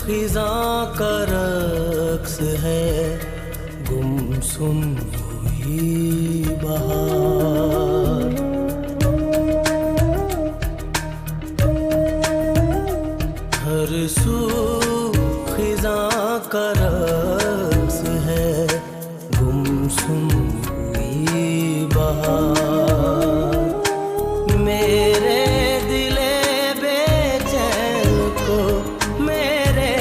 खिज़ां का रक्स है, गुमसुम हुई बहार। हर सू खिज़ां का रक्स है, गुमसुम हुई बहार। मेरे दिले बेचैन को, मेरे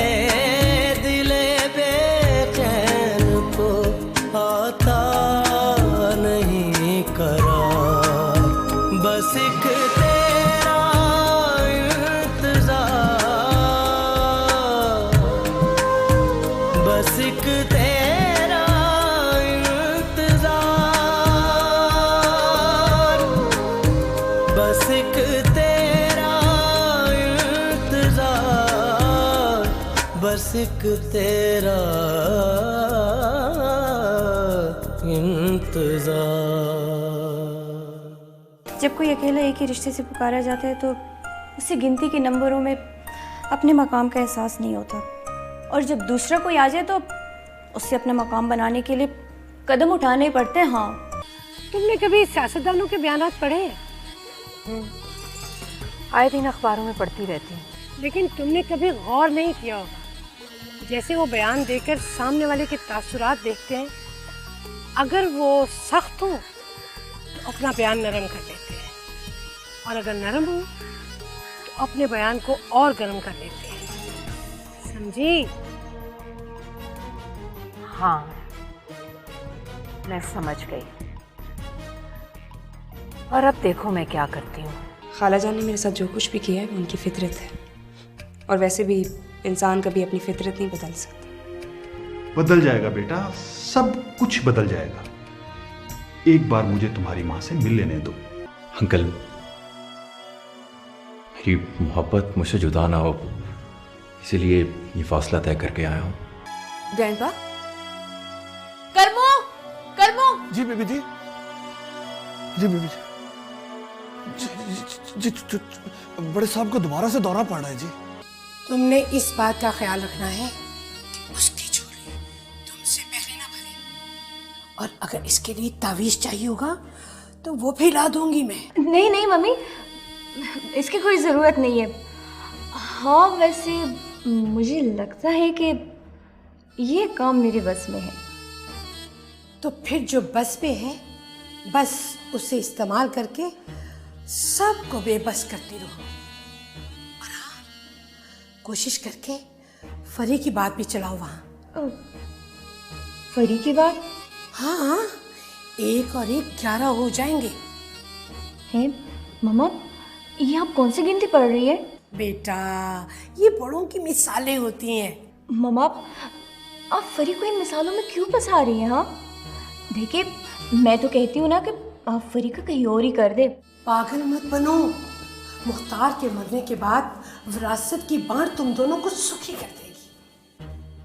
दिले बेचैन को आता नहीं करार। बस एक तेरा इंतजार, बस एक तेरा इंतजार, बस एक तेरा इंतजार, बस एक तेरा इंतजार। जब कोई अकेला एक ही रिश्ते से पुकारा जाता है तो उसे गिनती के नंबरों में अपने मकाम का एहसास नहीं होता, और जब दूसरा कोई आ जाए तो उससे अपना मकाम बनाने के लिए कदम उठाने पड़ते हैं। हाँ, तुमने कभी सियासतदानों के बयानात पढ़े हैं? आए दिन अखबारों में पढ़ती रहती हूँ। लेकिन तुमने कभी गौर नहीं किया होगा, जैसे वो बयान देकर सामने वाले के तासुरात देखते हैं, अगर वो सख्त हो तो अपना बयान नरम कर देते हैं, और अगर नरम हो तो अपने बयान को और गर्म कर देते हैं। समझी? हाँ, मैं समझ गई। और अब देखो मैं क्या करती हूँ। खाला जान ने मेरे साथ जो कुछ भी किया है वो उनकी फितरत है, और वैसे भी इंसान कभी अपनी फितरत नहीं बदल सकता। बदल जाएगा बेटा, सब कुछ बदल जाएगा। एक बार मुझे तुम्हारी माँ से मिल लेने दो। अंकल, मेरी मोहब्बत मुझसे जुदा ना हो, इसीलिए ये फासला तय करके आया हूँ। ग्रैंडपा, कर्मो, कर्मो। जी बीबी जी, जी बीबी जी, जी, बड़े साहब को दोबारा से दौरा पड़ रहा है जी। तुमने इस बात का ख्याल रखना है कि उसकी झोली तुमसे पहले ना भरे, और अगर इसके लिए तावीज़ चाहिए होगा तो वो भी ला दूंगी मैं। नहीं नहीं मम्मी, इसकी कोई ज़रूरत नहीं है। हाँ, वैसे मुझे लगता है कि ये काम मेरे बस में है। तो फिर जो बस पे है, बस उसे इस्तेमाल करके सबको बेबस करती रहो। और हाँ, कोशिश करके फरी की बात भी चलाओ वहाँ। फरी की बात? हाँ, 1 और 1 11 हो जाएंगे। हैं मम्मा, ये आप कौन सी गिनती पढ़ रही है? बेटा, ये बड़ों की मिसालें होती हैं। मम्मा, आप फरी को इन मिसालों में क्यों फंसा रही हैं? हाँ, देखिए, मैं तो कहती हूँ ना कि आप फरी का कहीं और ही कर दे। पागल मत बनो। मुख्तार के मरने के बाद विरासत की बांट तुम दोनों को सुखी कर देगी,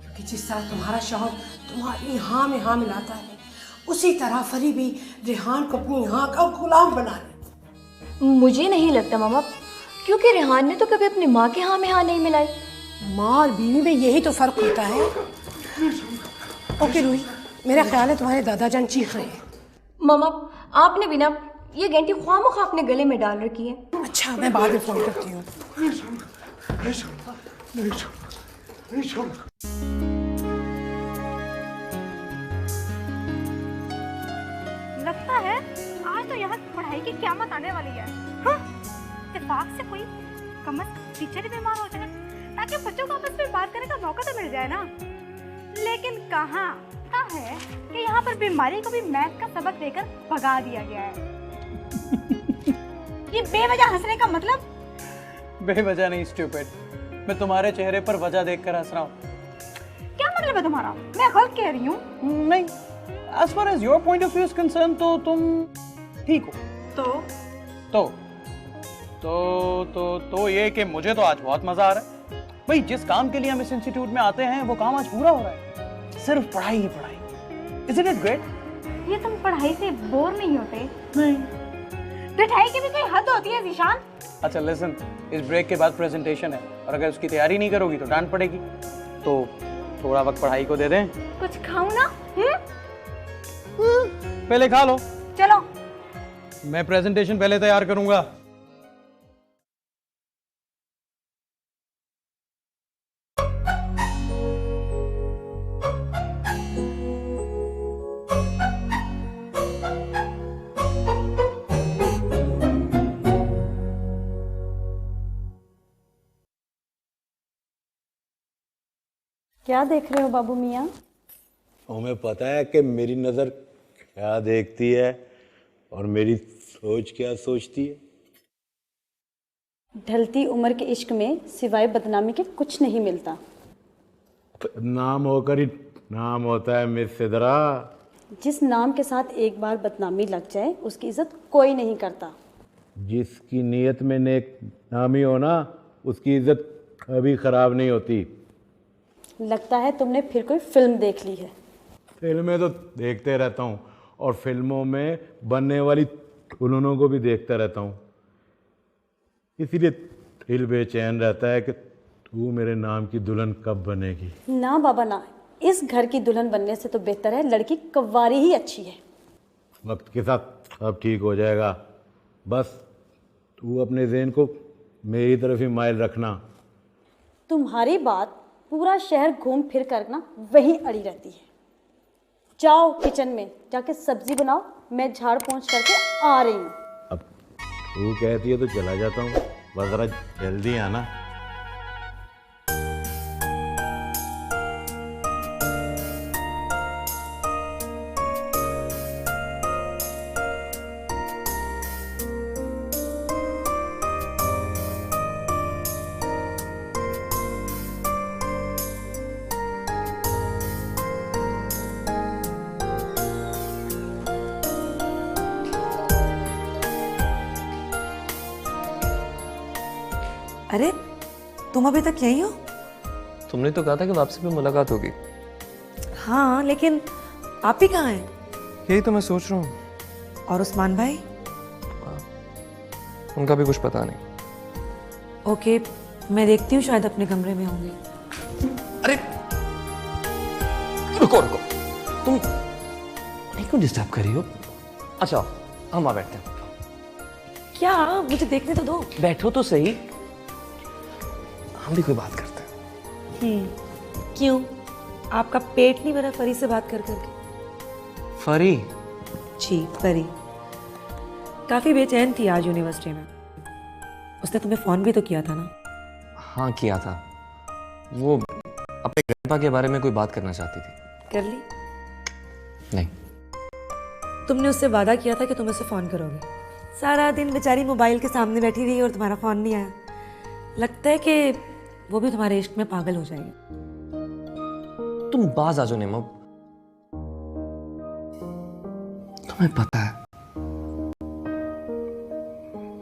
क्योंकि जिस तरह तुम्हारा शौहर तुम्हारी हाँ में हाँ मिलाता है, उसी तरह फरी भी रेहान को अपनी हाँ का गुलाम बना ले। मुझे नहीं लगता मामा, क्योंकि रेहान ने तो कभी अपनी माँ के हाँ में हाँ नहीं मिलाई। माँ और बीवी में यही तो फर्क होता है। ओके रूही, मेरा ख्याल है तुम्हारे दादाजान चीख रहे हैं। मामा, आपने भी ना ये घंटी ख्वामख्वाह अपने गले में डाल रखी है। अच्छा, मैं बाद में फोन करती हूँ। लगता है आज तो यहाँ की पढ़ाई की क़यामत आने वाली है। हाँ? इत्तेफाक से कोई कम टीचर ही बीमार हो जाए ताकि बच्चों को आपस में बात करने का मौका तो मिल जाए ना। लेकिन कहाँ है कि यहाँ पर बीमारी को भी मैथ का सबक देकर भगा दिया गया है। ये बेवजह हंसने का मतलब? बेवजह नहीं स्टूपिड, मैं तुम्हारे चेहरे पर वजह देखकर हंस रहा हूँ। क्या मतलब है तुम्हारा? मैं गलत कह रही हूँ? नहीं, as far as your point of view is concerned तो तुम ठीक हो। तो ये कि मुझे तो आज बहुत मजा आ रहा है। भाई, जिस काम के लिए हम इस इंस्टीट्यूट में आते हैं वो काम आज पूरा हो रहा है। सिर्फ पढ़ाई ही पढ़ाई। Isn't it great? ये तुम पढ़ाई से बोर नहीं होते? नहीं, पिटाई की भी कोई हद होती है जीशान। अच्छा लिसन, इस ब्रेक के बाद प्रेजेंटेशन है और अगर उसकी तैयारी नहीं करोगी तो डांट पड़ेगी। तो थोड़ा वक्त पढ़ाई को दे दें। कुछ खाऊं ना? पहले खा लो। चलो। मैं प्रेजेंटेशन पहले तैयार करूंगा। क्या देख रहे हो बाबू मियाँ? तुम्हें पता है कि मेरी नज़र क्या देखती है और मेरी सोच क्या सोचती है? ढलती उम्र के इश्क में सिवाय बदनामी के कुछ नहीं मिलता। नाम होकर ही नाम होता है मिस सिदरा। जिस नाम के साथ एक बार बदनामी लग जाए उसकी इज्जत कोई नहीं करता। जिसकी नीयत में नेक नामी हो ना, उसकी इज्जत कभी खराब नहीं होती। लगता है तुमने फिर कोई फिल्म देख ली है। फिल्में तो देखते रहता हूँ और फिल्मों में बनने वाली दुल्हनों को भी देखता रहता हूँ, इसीलिए दिल बेचैन रहता है कि तू मेरे नाम की दुल्हन कब बनेगी। ना बाबा ना, इस घर की दुल्हन बनने से तो बेहतर है लड़की कव्वारी ही अच्छी है। वक्त के साथ सब ठीक हो जाएगा, बस तू अपने ज़हन को मेरी तरफ ही माइल रखना। तुम्हारी बात पूरा शहर घूम फिर कर ना वहीं अड़ी रहती है। जाओ किचन में जाके सब्जी बनाओ, मैं झाड़ पोंछ करके आ रही हूँ। अब तू कहती है तो चला जाता हूँ, बस ज़रा जल्दी आना। अरे तुम अभी तक यहीं हो? तुमने तो कहा था कि वापसी पे मुलाकात होगी। हाँ, लेकिन आप ही कहाँ हैं? यही तो मैं सोच रहा हूँ। और उस्मान भाई? उनका भी कुछ पता नहीं। ओके, मैं देखती हूँ, शायद अपने कमरे में होंगे। अरे रुको रुको, तुम नहीं क्यों डिस्टर्ब कर रही हो? अच्छा हम आ बैठते हैं। क्या? मुझे देखने तो दो। बैठो तो सही, हम भी कोई बात करते हैं। क्यों? आपका पेट नहीं भरा फरी से बात कर करके? फरी? जी फरी। काफी बेचैन थी आज यूनिवर्सिटी में। उसने तुम्हें फोन भी तो किया था ना? हाँ किया था। वो अपने ग्रैंडपा के बारे में कोई बात करना चाहती थी। कर ली? नहीं। तुमने उससे वादा किया था कि तुम उसे फोन करोगे। सारा दिन बेचारी मोबाइल के सामने बैठी रही और तुम्हारा फोन नहीं आया। लगता है कि वो भी तुम्हारे इश्क में पागल हो जाएगी। तुम बाज आ जाओ नेमो। तुम्हें पता है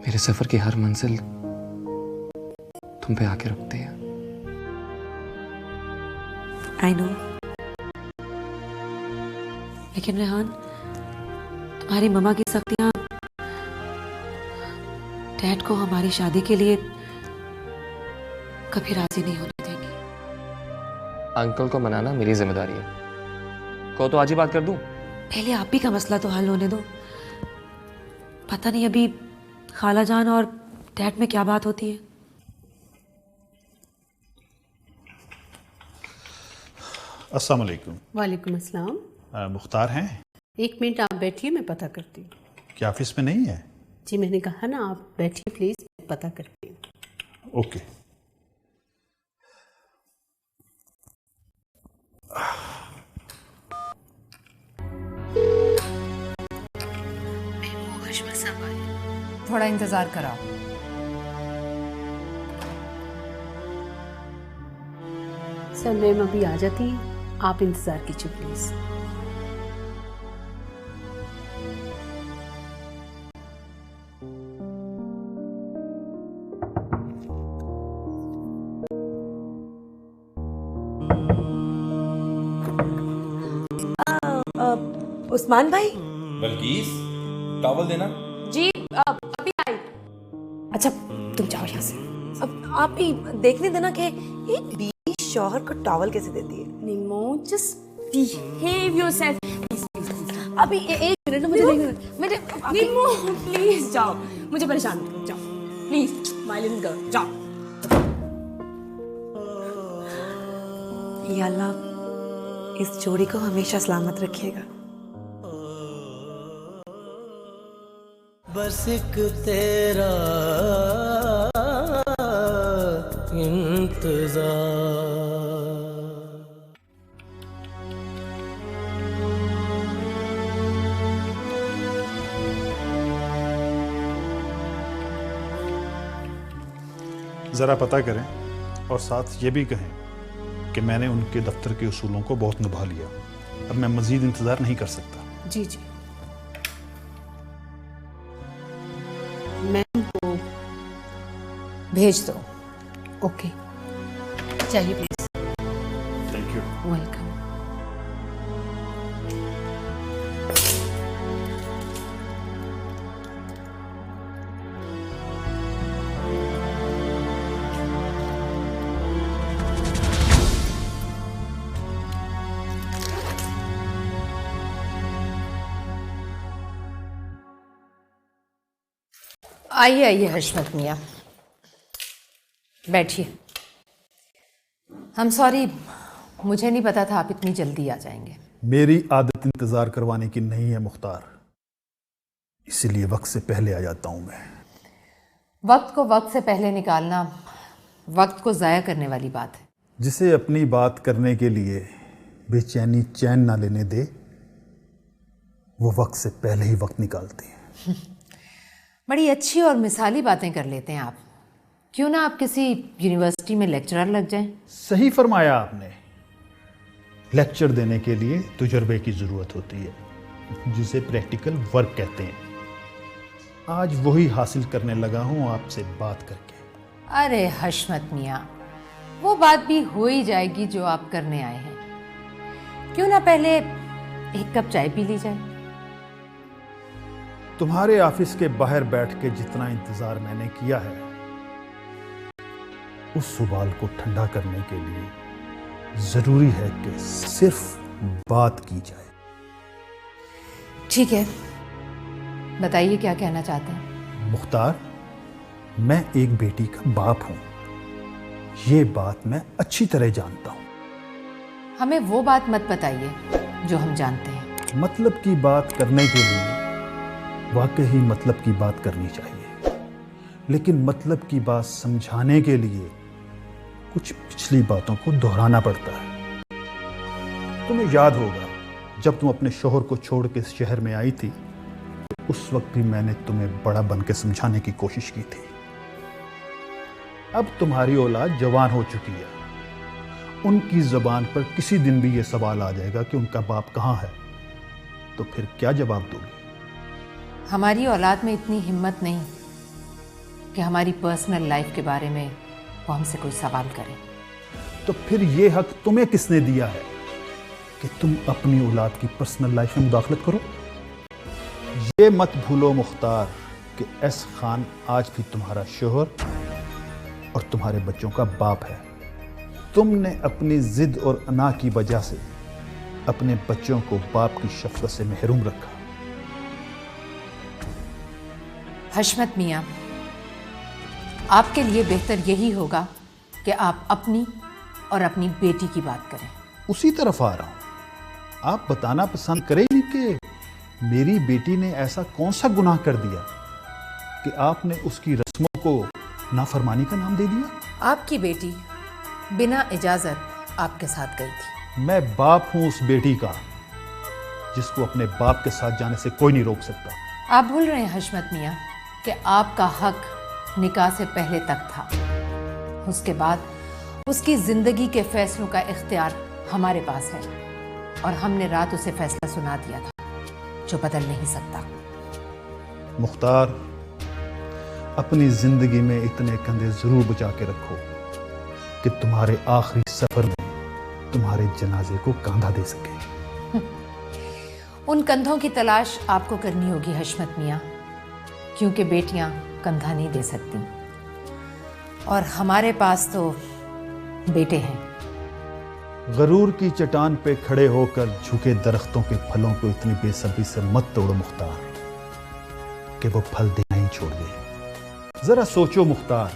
मेरे सफर की हर मंजिल तुम पे आके रुकती है। I know. लेकिन रेहान, तुम्हारी मम्मा की सख्तियां डैड को हमारी शादी के लिए कभी राजी नहीं होने देंगी। अंकल को मनाना मेरी जिम्मेदारी है। कहो तो आज ही बात कर दूं? पहले आप ही का मसला तो हल होने दो। पता नहीं अभी खाला जान और डैड में क्या बात होती है। अस्सलाम वालेकुम। वालेकुम अस्सलाम। मुख्तार हैं? 1 मिनट आप बैठिए, मैं पता करती हूँ। क्या ऑफिस में नहीं है? जी मैंने कहा ना, आप बैठिए प्लीज, पता करती हूँ। ओके। थोड़ा इंतजार कराओ। सर मैम अभी आ जाती है, आप इंतजार कीजिए प्लीज। उस्मान भाई? बल्कीस, टॉवल देना। जी अभी आई। अच्छा तुम जाओ यहाँ से। अब आप ही देखने देना कि एक बीवी शौहर को टॉवल कैसे देती है। निमो जस्ट बिहेव योरसेल्फ। अभी एक मिनट, मुझे मेरे निमो प्लीज जाओ, मुझे परेशान मत करो, जाओ प्लीज माय लिटिल गर्ल, जाओ। या अल्लाह इस जोड़ी को हमेशा सलामत रखिएगा। बस एक तेरा इंतजार। ज़रा पता करें और साथ ये भी कहें कि मैंने उनके दफ्तर के उसूलों को बहुत निभा लिया। अब मैं मज़ीद इंतज़ार नहीं कर सकता। जी जी। मैम को भेज दो। ओके चाहिए प्लीज। Thank you. वेलकम। आइए आइए हशमत मियाँ, बैठिए। हम सॉरी, मुझे नहीं पता था आप इतनी जल्दी आ जाएंगे। मेरी आदत इंतज़ार करवाने की नहीं है मुख्तार, इसीलिए वक्त से पहले आ जाता हूँ मैं। वक्त को वक्त से पहले निकालना वक्त को ज़ाया करने वाली बात है। जिसे अपनी बात करने के लिए बेचैनी चैन ना लेने दे, वो वक्त से पहले ही वक्त निकालते हैं। बड़ी अच्छी और मिसाली बातें कर लेते हैं आप। क्यों ना आप किसी यूनिवर्सिटी में लेक्चरर लग जाएं? सही फरमाया आपने। लेक्चर देने के लिए तजुर्बे की ज़रूरत होती है, जिसे प्रैक्टिकल वर्क कहते हैं। आज वही हासिल करने लगा हूँ आपसे बात करके। अरे हशमत मियाँ, वो बात भी हो ही जाएगी जो आप करने आए हैं। क्यों ना पहले एक कप चाय पी ली जाए? तुम्हारे ऑफिस के बाहर बैठ के जितना इंतजार मैंने किया है, उस सुबाल को ठंडा करने के लिए जरूरी है कि सिर्फ बात की जाए। ठीक है, बताइए क्या कहना चाहते हैं। मुख्तार, मैं एक बेटी का बाप हूं, ये बात मैं अच्छी तरह जानता हूं। हमें वो बात मत बताइए जो हम जानते हैं। मतलब की बात करने के लिए वाकई मतलब की बात करनी चाहिए, लेकिन मतलब की बात समझाने के लिए कुछ पिछली बातों को दोहराना पड़ता है। तुम्हें याद होगा जब तुम अपने शोहर को छोड़ के इस शहर में आई थी, उस वक्त भी मैंने तुम्हें बड़ा बन के समझाने की कोशिश की थी। अब तुम्हारी औलाद जवान हो चुकी है, उनकी ज़बान पर किसी दिन भी ये सवाल आ जाएगा कि उनका बाप कहाँ है, तो फिर क्या जवाब दोगी? हमारी औलाद में इतनी हिम्मत नहीं कि हमारी पर्सनल लाइफ के बारे में वो हमसे कोई सवाल करें। तो फिर ये हक तुम्हें किसने दिया है कि तुम अपनी औलाद की पर्सनल लाइफ में मुदाखलत करो? ये मत भूलो मुख्तार कि एस खान आज भी तुम्हारा शोहर और तुम्हारे बच्चों का बाप है। तुमने अपनी जिद और अना की वजह से अपने बच्चों को बाप की शफकत से महरूम रखा। हशमत मियाँ, आपके लिए बेहतर यही होगा कि आप अपनी और अपनी बेटी की बात करें। उसी तरफ आ रहा हूं। आप बताना पसंद करेंगे कि मेरी बेटी ने ऐसा कौन सा गुनाह कर दिया कि आपने उसकी रस्मों को नाफरमानी का नाम दे दिया? आपकी बेटी बिना इजाजत आपके साथ गई थी। मैं बाप हूं उस बेटी का, जिसको अपने बाप के साथ जाने से कोई नहीं रोक सकता। आप भूल रहे हैं हशमत मियाँ कि आपका हक निकाह से पहले तक था। उसके बाद उसकी जिंदगी के फैसलों का इख्तियार हमारे पास है और हमने रात उसे फैसला सुना दिया था जो बदल नहीं सकता। मुख्तार, अपनी जिंदगी में इतने कंधे जरूर बचा के रखो कि तुम्हारे आखिरी सफर में तुम्हारे जनाजे को कंधा दे सके। उन कंधों की तलाश आपको करनी होगी हशमत मियाँ, क्योंकि बेटियां कंधा नहीं दे सकती और हमारे पास तो बेटे हैं। गरूर की चट्टान पे खड़े होकर झुके दरख्तों के फलों को इतनी बेसब्री से मत तोड़ो मुख्तार कि वो फल देना ही छोड़ दे। जरा सोचो मुख्तार,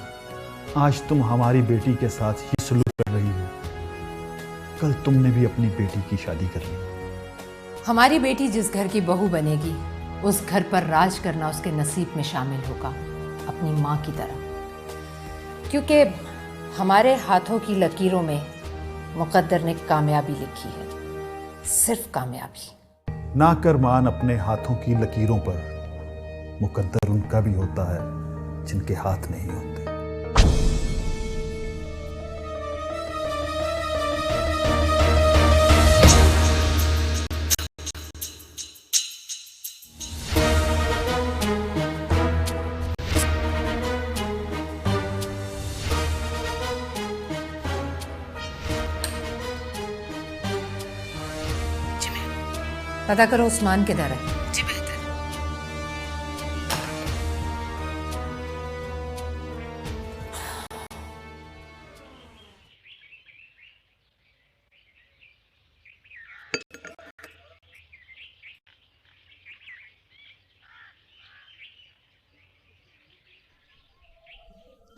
आज तुम हमारी बेटी के साथ ही सलूक कर रही हो, कल तुमने भी अपनी बेटी की शादी कर ली। हमारी बेटी जिस घर की बहू बनेगी उस घर पर राज करना उसके नसीब में शामिल होगा, अपनी माँ की तरह, क्योंकि हमारे हाथों की लकीरों में मुकद्दर ने कामयाबी लिखी है, सिर्फ कामयाबी। ना कर मान अपने हाथों की लकीरों पर, मुकद्दर उनका भी होता है जिनके हाथ नहीं होते। पता करो उस्मान किधर है। जी बेहतर।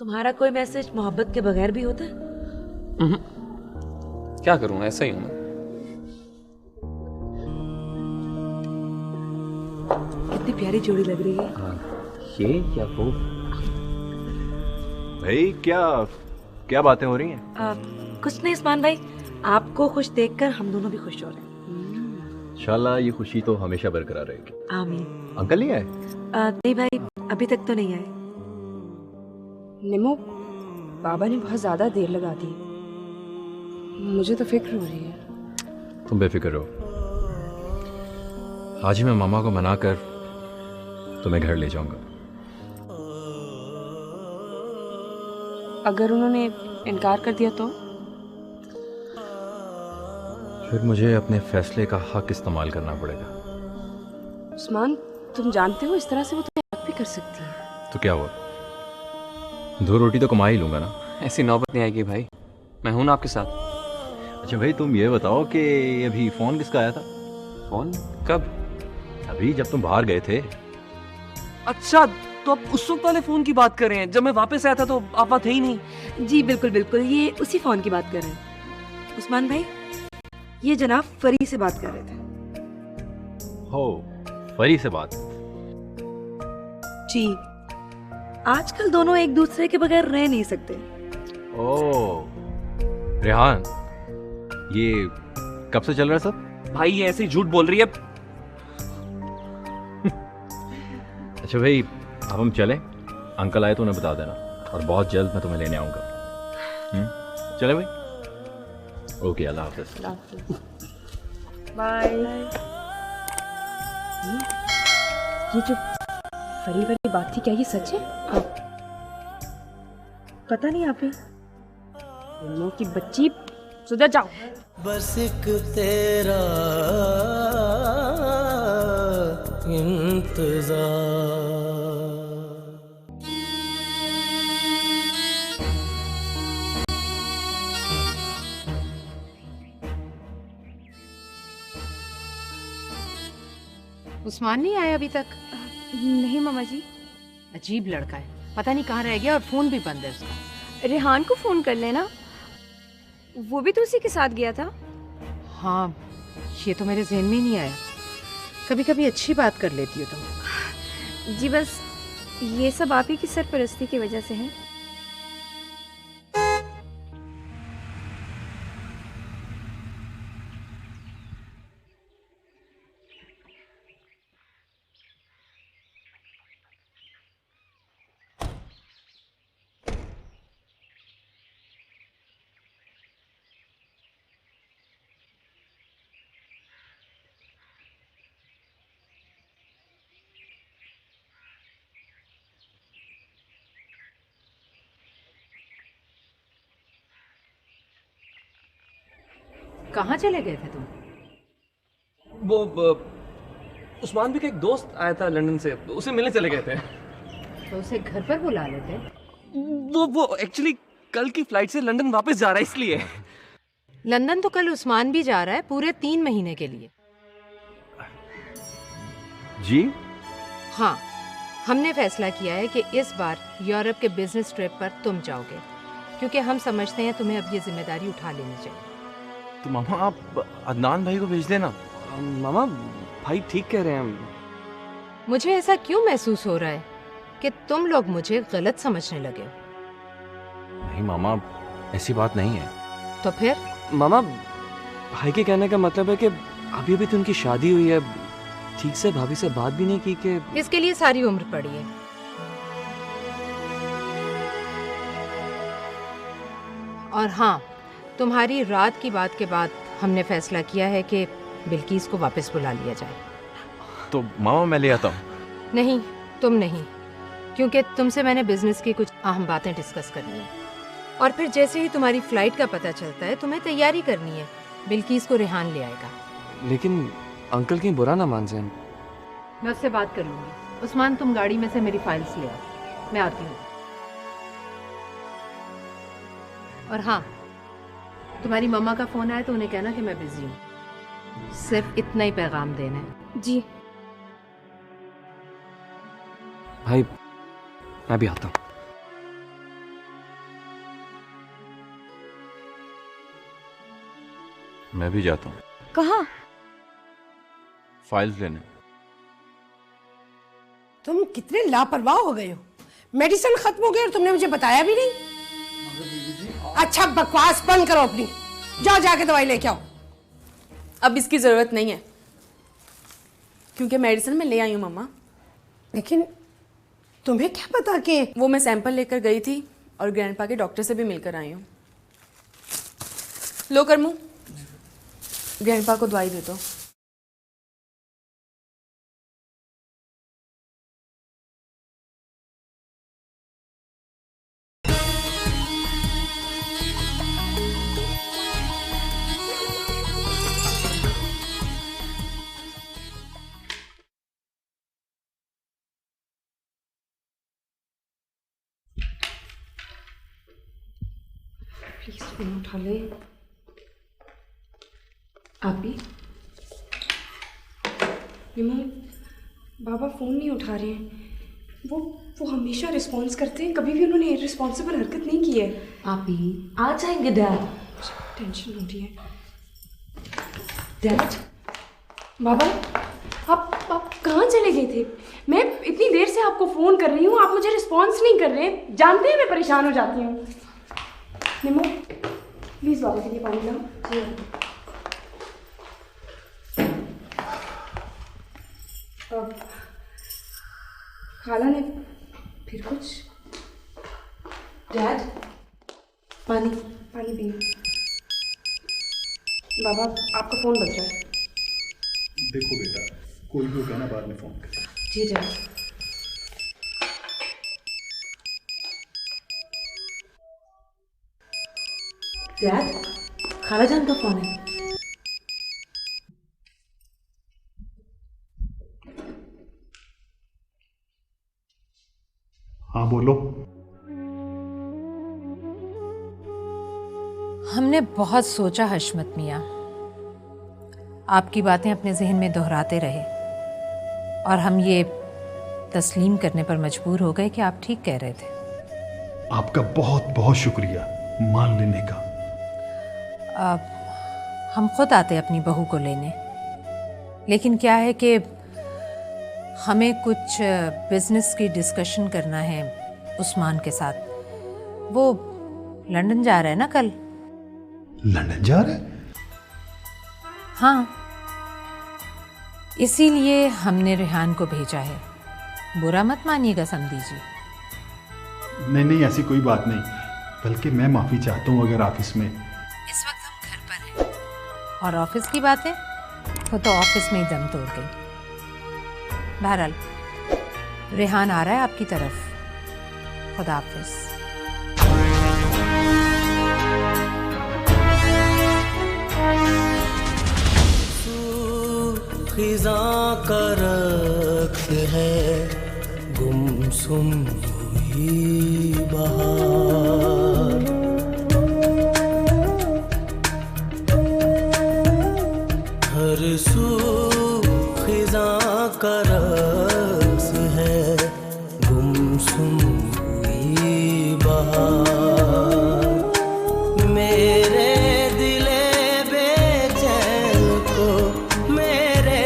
तुम्हारा कोई मैसेज मोहब्बत के बगैर भी होता है? क्या करूं, ऐसा ही हूं मैं। कितनी प्यारी जोड़ी लग रही है। ये क्या वो भाई, क्या क्या बातें हो रही हैं? कुछ नहीं उस्मान भाई, आपको खुश देखकर हम दोनों भी खुश हो रहे हैं। इंशाल्लाह ये खुशी तो हमेशा बरकरार रहेगी। आमीन। अंकल नहीं आए? नहीं भाई, अभी तक तो नहीं आए। निमो, बाबा ने बहुत ज्यादा देर लगा दी, मुझे तो फिक्र हो रही है। तुम बेफिक्र हो, आज ही मैं मामा को मनाकर तुम्हें घर ले जाऊंगा। अगर उन्होंने इनकार कर दिया तो? फिर मुझे अपने फैसले का हक इस्तेमाल करना पड़ेगा। उस्मान, तुम जानते हो इस तरह से वो तुम्हें हक भी कर सकती है। तो क्या हुआ, 2 रोटी तो कमा ही लूंगा ना। ऐसी नौबत नहीं आएगी भाई, मैं हूं ना आपके साथ। अच्छा भाई, तुम ये बताओ कि अभी फोन किसका आया था? फोन कब? अभी जब तुम बाहर गए थे। अच्छा, तो आप उस वक्त वाले फोन की बात कर रहे हैं? जब मैं वापस आया था तो आप वहाँ थे ही नहीं। जी बिल्कुल बिल्कुल, ये उसी फोन की बात कर रहे हैं। उस्मान भाई, ये जनाब फरी से बात कर रहे थे। हो, फरी से बात? जी, आजकल दोनों एक दूसरे के बगैर रह नहीं सकते। ओह, रेहान, ये कब से चल रहा है सब? भाई ये ऐसे ही झूठ बोल रही है। अच्छा भाई, अब हम चलें? अंकल आए तो उन्हें बता देना, और बहुत जल्द मैं तुम्हें लेने आऊंगा। चले भाई? ओके, अल्लाह हाफ़िज़। बाय। ये जो फरी वाली बात थी, क्या ये सच है? पता नहीं आप ही दोनों की बच्ची, सुधर जाओ। बस एक तेरा इंतजार। उस्मान नहीं आया अभी तक? नहीं मामा जी। अजीब लड़का है, पता नहीं कहाँ रह गया, और फोन भी बंद है उसका। रेहान को फोन कर लेना, वो भी तो उसी के साथ गया था। हाँ, ये तो मेरे ज़हन में नहीं आया। कभी कभी अच्छी बात कर लेती हो तुम। जी बस ये सब आप ही की सरपरस्ती की वजह से है। कहाँ चले गए थे तुम? वो उस्मान भी का एक दोस्त आया था लंदन से, उसे मिलने चले गए थे। तो उसे घर पर बुला लेते। वो एक्चुअली कल की फ्लाइट से लंदन वापस जा रहा है इसलिए। लंदन तो कल उस्मान भी जा रहा है, पूरे 3 महीने के लिए। जी? हाँ, हमने फैसला किया है कि इस बार यूरोप के बिजनेस ट्रिप पर तुम जाओगे, क्योंकि हम समझते हैं तुम्हें अब ये जिम्मेदारी उठा लेनी चाहिए। तो मामा आप अदनान भाई को भेज देना। मामा भाई ठीक कह रहे हैं। मुझे ऐसा क्यों महसूस हो रहा है कि तुम लोग मुझे गलत समझने लगे हो? नहीं मामा, ऐसी बात नहीं है। तो फिर? मामा भाई के कहने का मतलब है कि अभी अभी तो उनकी शादी हुई है, ठीक से भाभी से बात भी नहीं की कि इसके लिए सारी उम्र पड़ी है। और हाँ, तुम्हारी रात की बात के बाद हमने फैसला किया है कि बिल्किस को वापस बुला लिया जाए। तो मामा मैं ले आता हूँ। नहीं, तुम नहीं, क्योंकि तुमसे मैंने बिजनेस की कुछ अहम बातें डिस्कस करनी है। और फिर जैसे ही तुम्हारी फ्लाइट का पता चलता है तुम्हें तैयारी करनी है। बिल्किस को रेहान ले आएगा। लेकिन अंकल कहीं बुरा ना मान जाए। मैं उससे बात कर लूंगी। उस्मान, तुम गाड़ी में से मेरी फाइल्स ले आओ, मैं आती हूँ। और हाँ, तुम्हारी मम्मा का फोन आया तो उन्हें कहना कि मैं बिजी हूँ। सिर्फ इतना ही पैगाम देना है। जी। भाई मैं भी आता हूँ। मैं भी जाता हूँ। कहाँ? फाइल्स लेने। तुम कितने लापरवाह हो गए हो। मेडिसिन खत्म हो गई और तुमने मुझे बताया भी नहीं। अच्छा बकवास बंद करो अपनी, जाओ जाके दवाई लेके आओ। अब इसकी जरूरत नहीं है, क्योंकि मेडिसिन मैं ले आई हूँ मम्मा। लेकिन तुम्हें क्या पता कि वो मैं सैंपल लेकर गई थी और ग्रैंडपा के डॉक्टर से भी मिलकर आई हूँ। लो करमू, ग्रैंडपा को दवाई दे दो। प्लीज फोन उठा ले। आप भी? बाबा फ़ोन नहीं उठा रहे हैं। वो हमेशा रिस्पॉन्स करते हैं, कभी भी उन्होंने इररिस्पॉन्सिबल हरकत नहीं की है। आप भी आ जाएंगे डैड। टेंशन हो रही है। डैड? बाबा आप कहाँ चले गए थे? मैं इतनी देर से आपको फ़ोन कर रही हूँ, आप मुझे रिस्पॉन्स नहीं कर रहे। जानते हैं मैं परेशान हो जाती हूँ। निमो प्लीज़ बाबा के लिए पानी लाओ। खाला ने फिर कुछ? डैड पानी पीना। बाबा आपका फ़ोन बज रहा है। देखो बेटा, कोई भी होगा ना बाद में फ़ोन कर। जी डैड। डैड, खाला जान का फ़ोन है। हाँ बोलो। हमने बहुत सोचा हशमत मियाँ, आपकी बातें अपने जहन में दोहराते रहे और हम ये तस्लीम करने पर मजबूर हो गए कि आप ठीक कह रहे थे। आपका बहुत बहुत शुक्रिया मान लेने का। हम खुद आते अपनी बहू को लेने, लेकिन क्या है कि हमें कुछ बिजनेस की डिस्कशन करना है उस्मान के साथ। वो लंदन जा रहा है ना कल। लंदन जा रहा है? हाँ, इसीलिए हमने रेहान को भेजा है। बुरा मत मानिएगा समधी जी। नहीं, ऐसी कोई बात नहीं, बल्कि मैं माफ़ी चाहता हूँ अगर आप इसमें। इस वक्त हम घर पर हैं और ऑफिस की बातें वो तो ऑफिस में ही दम तोड़ गई। बहरहाल रेहान आ रहा है आपकी तरफ। खुदा हाफिज। खिज़ां का रक्त है गुम गुमसुम हुई बहार। हर सू खिज़ां का रक्स है, गुमसुम हुई बहार। मेरे दिले बेचैन को, मेरे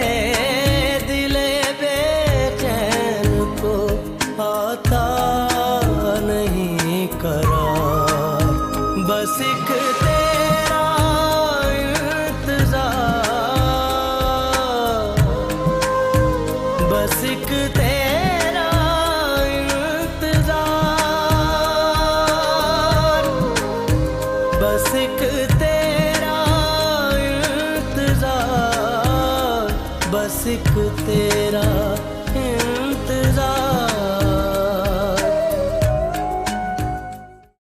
दिले बेचैन को आता नहीं करार। बस एक तेरा इंतजार, बस एक तेरा इंतजार, बस एक तेरा इंतजार, बस एक तेरा